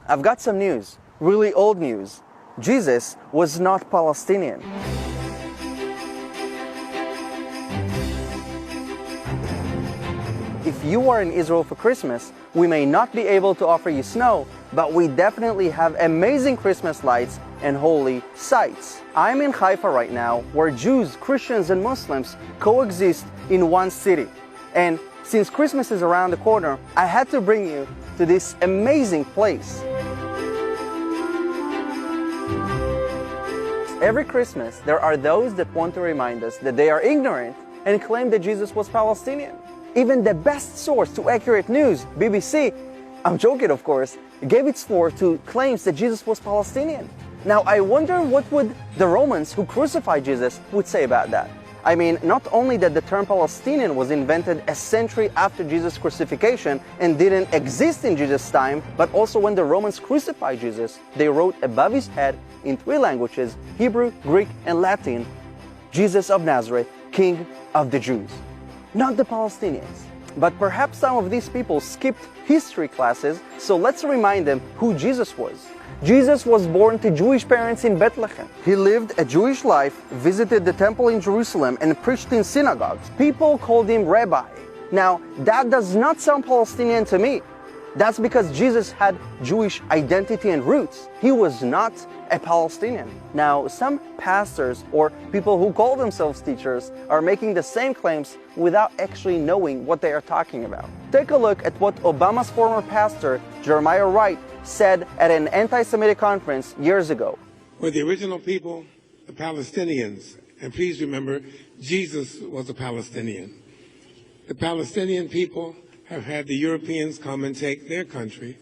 I've got some news, really old news. Jesus was not Palestinian. If you are in Israel for Christmas, we may not be able to offer you snow, but we definitely have amazing Christmas lights and holy sites. I'm in Haifa right now, where Jews, Christians, and Muslims coexist in one city. And since Christmas is around the corner, I had to bring you to this amazing place. Every Christmas, there are those that want to remind us that they are ignorant and claim that Jesus was Palestinian. Even the best source to accurate news, BBC, I'm joking of course, gave its floor to claims that Jesus was Palestinian. Now I wonder what would the Romans who crucified Jesus would say about that. I mean, not only that the term Palestinian was invented a century after Jesus' crucifixion and didn't exist in Jesus' time, but also when the Romans crucified Jesus, they wrote above his head in 3 languages, Hebrew, Greek, and Latin, Jesus of Nazareth, King of the Jews. Not the Palestinians. But perhaps some of these people skipped history classes, so let's remind them who Jesus was. Jesus was born to Jewish parents in Bethlehem. He lived a Jewish life, visited the temple in Jerusalem, and preached in synagogues. People called him Rabbi. Now, that does not sound Palestinian to me. That's because Jesus had Jewish identity and roots. He was not a Palestinian. Now, some pastors or people who call themselves teachers are making the same claims without actually knowing what they are talking about. Take a look at what Obama's former pastor, Jeremiah Wright, said at an anti-Semitic conference years ago. We're the original people, the Palestinians, and please remember, Jesus was a Palestinian. The Palestinian people have had the Europeans come and take their country.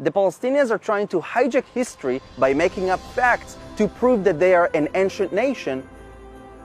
The Palestinians are trying to hijack history by making up facts to prove that they are an ancient nation,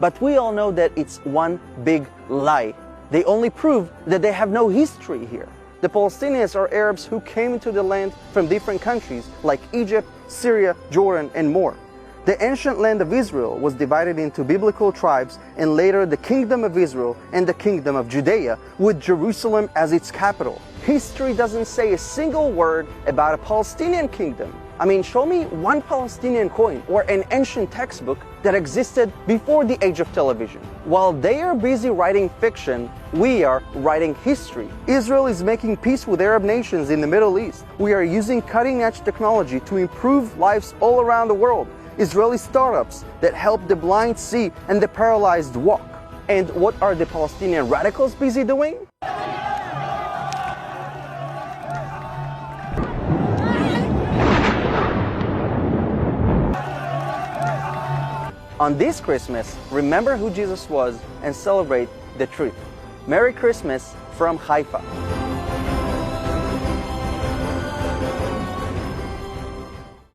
but we all know that it's one big lie. They only prove that they have no history here. The Palestinians are Arabs who came into the land from different countries like Egypt, Syria, Jordan, and more. The ancient land of Israel was divided into biblical tribes and later the Kingdom of Israel and the Kingdom of Judea with Jerusalem as its capital. History doesn't say a single word about a Palestinian kingdom. I mean, show me one Palestinian coin or an ancient textbook that existed before the age of television. While they are busy writing fiction, we are writing history. Israel is making peace with Arab nations in the Middle East. We are using cutting-edge technology to improve lives all around the world. Israeli startups that help the blind see and the paralyzed walk. And what are the Palestinian radicals busy doing? On this Christmas, remember who Jesus was and celebrate the truth. Merry Christmas from Haifa.